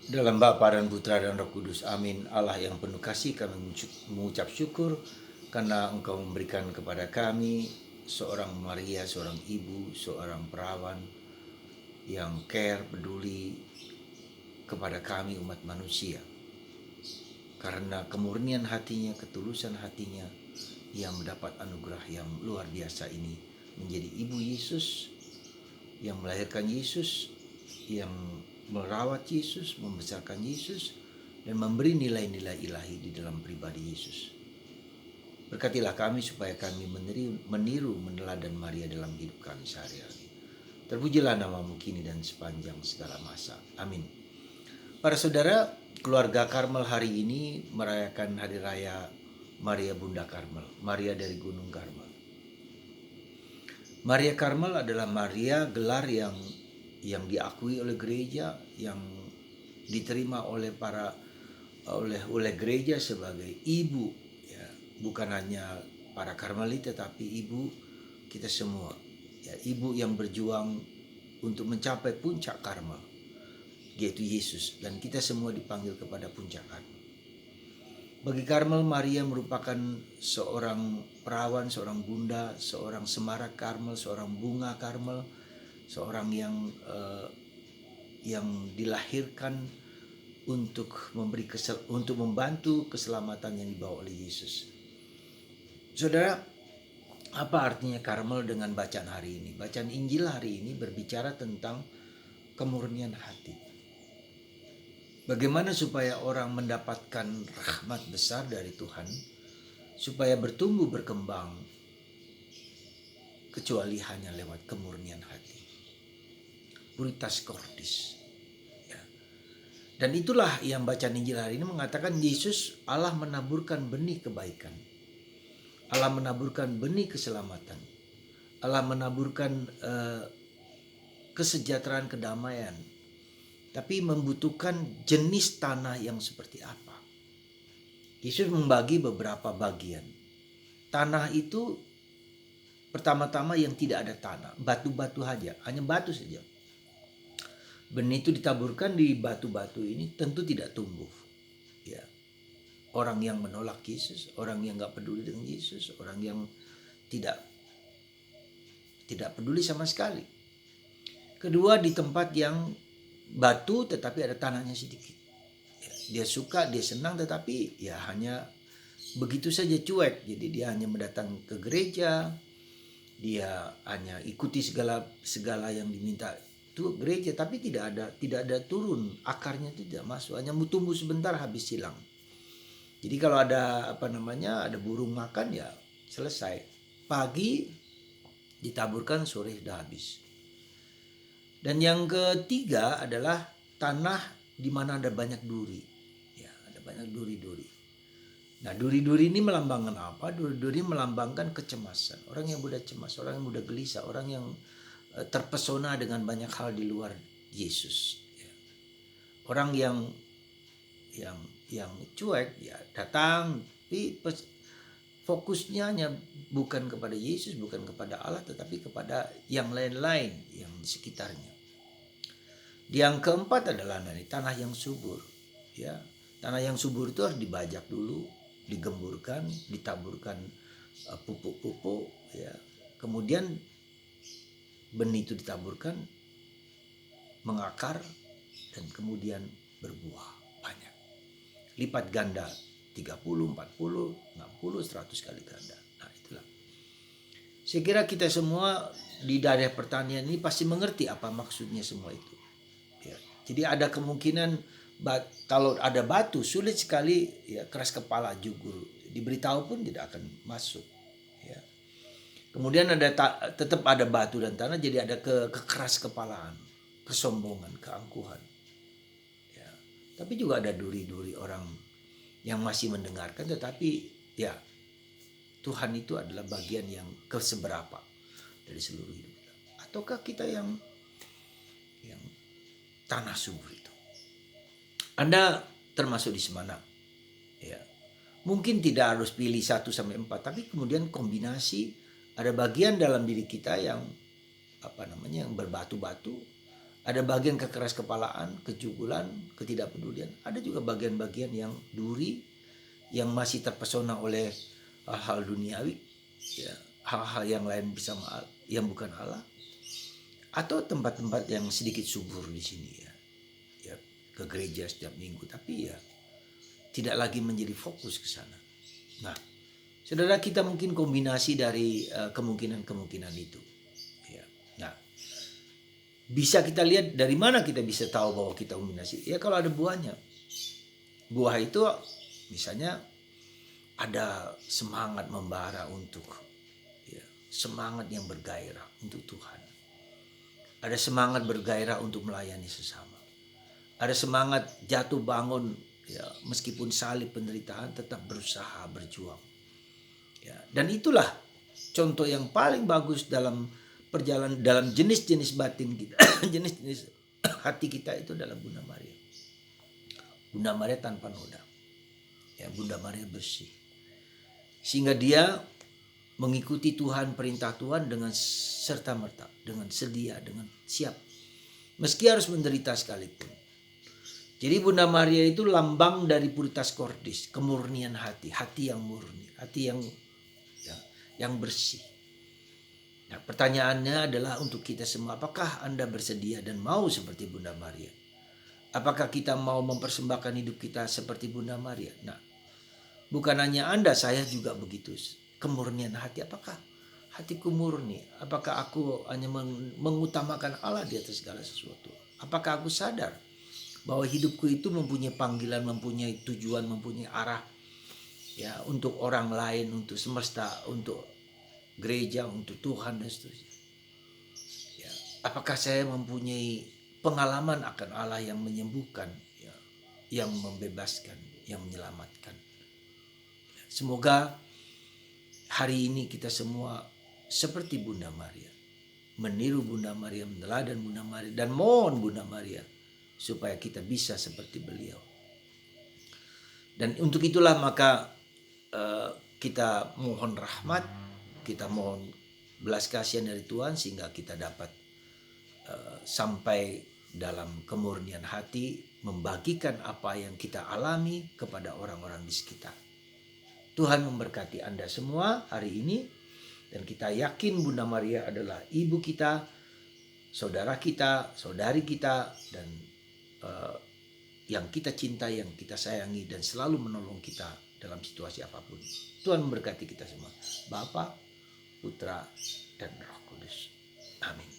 Dalam Bapa dan Putra dan Roh Kudus, amin. Allah yang penuh kasih, kami mengucap syukur karena Engkau memberikan kepada kami seorang Maria, seorang ibu, seorang perawan yang care, peduli kepada kami umat manusia. Karena kemurnian hatinya, ketulusan hatinya, yang mendapat anugerah yang luar biasa ini menjadi ibu Yesus, yang melahirkan Yesus, yang merawat Yesus, membesarkan Yesus, dan memberi nilai-nilai ilahi di dalam pribadi Yesus. Berkatilah kami supaya kami meniru, meneladan Maria dalam hidup kami sehari-hari. Terpujilah namamu kini dan sepanjang segala masa. Amin. Para saudara, keluarga Karmel hari ini merayakan hari raya Maria Bunda Karmel, Maria dari Gunung Karmel. Maria Karmel adalah Maria, gelar yang diakui oleh gereja, yang diterima oleh gereja sebagai ibu, ya, bukan hanya para Karmelita tapi ibu kita semua, ya, ibu yang berjuang untuk mencapai puncak Karmel, yaitu Yesus, dan kita semua dipanggil kepada puncak Karmel. Bagi Karmel, Maria merupakan seorang perawan, seorang bunda, seorang semarak Karmel, seorang bunga Karmel, seorang yang dilahirkan untuk membantu keselamatan yang dibawa oleh Yesus. Saudara, apa artinya Karmel dengan bacaan hari ini? Bacaan Injil hari ini berbicara tentang kemurnian hati. Bagaimana supaya orang mendapatkan rahmat besar dari Tuhan, supaya bertumbuh berkembang, kecuali hanya lewat kemurnian hati. Puritas cordis. Ya. Dan itulah yang bacaan Injil hari ini mengatakan Yesus, Allah menaburkan benih kebaikan. Allah menaburkan benih keselamatan. Allah menaburkan kesejahteraan, kedamaian. Tapi membutuhkan jenis tanah yang seperti apa. Yesus membagi beberapa bagian. Tanah itu pertama-tama yang tidak ada tanah, batu-batu saja, hanya batu saja. Benih itu ditaburkan di batu-batu ini tentu tidak tumbuh. Ya. Orang yang menolak Yesus, orang yang nggak peduli dengan Yesus, orang yang tidak peduli sama sekali. Kedua, di tempat yang batu tetapi ada tanahnya sedikit. Ya, dia suka, dia senang, tetapi ya hanya begitu saja cuek. Jadi dia hanya mendatang ke gereja, dia hanya ikuti segala yang diminta itu gereja, tapi tidak ada turun, akarnya itu tidak masuk, hanya tumbuh sebentar habis hilang. Jadi kalau ada ada burung makan ya selesai. Pagi ditaburkan, sore sudah habis. Dan yang ketiga adalah tanah di mana ada banyak duri. Ya, ada banyak duri-duri. Nah, duri-duri ini melambangkan apa? Duri-duri melambangkan kecemasan. Orang yang mudah cemas, orang yang mudah gelisah, orang yang terpesona dengan banyak hal di luar Yesus. Ya. Orang yang cuek ya datang, tapi fokusnya hanya bukan kepada Yesus, bukan kepada Allah, tetapi kepada yang lain-lain yang di sekitarnya. Yang keempat adalah tanah yang subur. Ya, tanah yang subur itu harus dibajak dulu, digemburkan, ditaburkan pupuk-pupuk. Ya, kemudian benih itu ditaburkan, mengakar, dan kemudian berbuah banyak. Lipat ganda 30, 40, 60, 100 kali ganda. Nah, itulah. Saya kira kita semua di daerah pertanian ini pasti mengerti apa maksudnya semua itu. Ya. Jadi ada kemungkinan kalau ada batu sulit sekali, ya, keras kepala jugur. Diberitahu pun tidak akan masuk. Ya. Kemudian tetap ada batu dan tanah, jadi ada kekeras kepalaan, kesombongan, keangkuhan. Ya. Tapi juga ada duri-duri orang yang masih mendengarkan, tetapi ya Tuhan itu adalah bagian yang keseberapa dari seluruh hidup kita. Ataukah kita yang tanah subur itu? Anda termasuk di mana? Ya. Mungkin tidak harus pilih 1 sampai 4, tapi kemudian kombinasi, ada bagian dalam diri kita yang yang berbatu-batu, Ada bagian kekeras kepalaan, kejugulan, ketidakpedulian. Ada juga bagian-bagian yang duri, yang masih terpesona oleh hal-hal duniawi, ya, hal-hal yang lain yang bukan Allah, atau tempat-tempat yang sedikit subur di sini ya, ya ke gereja setiap minggu, tapi ya tidak lagi menjadi fokus ke sana. Nah, saudara, kita mungkin kombinasi dari kemungkinan-kemungkinan itu. Ya. Nah, bisa kita lihat dari mana kita bisa tahu bahwa kita kombinasi? Ya kalau ada buahnya. Buah itu misalnya ada semangat membara untuk ya, semangat yang bergairah untuk Tuhan. Ada semangat bergairah untuk melayani sesama. Ada semangat jatuh bangun ya, meskipun salib penderitaan tetap berusaha berjuang. Ya, dan itulah contoh yang paling bagus dalam perjalanan dalam jenis-jenis batin kita, jenis-jenis hati kita itu adalah Bunda Maria. Bunda Maria tanpa noda. Ya, Bunda Maria bersih. Sehingga dia mengikuti Tuhan, perintah Tuhan dengan serta-merta, dengan sedia, dengan siap. Meski harus menderita sekalipun. Jadi Bunda Maria itu lambang dari puritas cordis, kemurnian hati, hati yang murni, hati yang bersih. Nah, pertanyaannya adalah untuk kita semua, apakah Anda bersedia dan mau seperti Bunda Maria? Apakah kita mau mempersembahkan hidup kita seperti Bunda Maria? Nah, bukan hanya Anda, saya juga begitu. Kemurnian hati, apakah hatiku murni? Apakah aku hanya mengutamakan Allah di atas segala sesuatu? Apakah aku sadar bahwa hidupku itu mempunyai panggilan, mempunyai tujuan, mempunyai arah ya untuk orang lain, untuk semesta, untuk gereja, untuk Tuhan dan seterusnya. Ya, apakah saya mempunyai pengalaman akan Allah yang menyembuhkan, ya, yang membebaskan, yang menyelamatkan. Semoga hari ini kita semua seperti Bunda Maria, meniru Bunda Maria, meneladani Bunda Maria, dan mohon Bunda Maria supaya kita bisa seperti beliau. Dan untuk itulah maka kita mohon rahmat, kita mohon belas kasihan dari Tuhan sehingga kita dapat sampai dalam kemurnian hati membagikan apa yang kita alami kepada orang-orang di sekitar. Tuhan memberkati Anda semua hari ini, dan kita yakin Bunda Maria adalah ibu kita, saudara kita, saudari kita, dan yang kita cintai, yang kita sayangi, dan selalu menolong kita dalam situasi apapun. Tuhan memberkati kita semua. Bapa, Putra, dan Roh Kudus. Amin.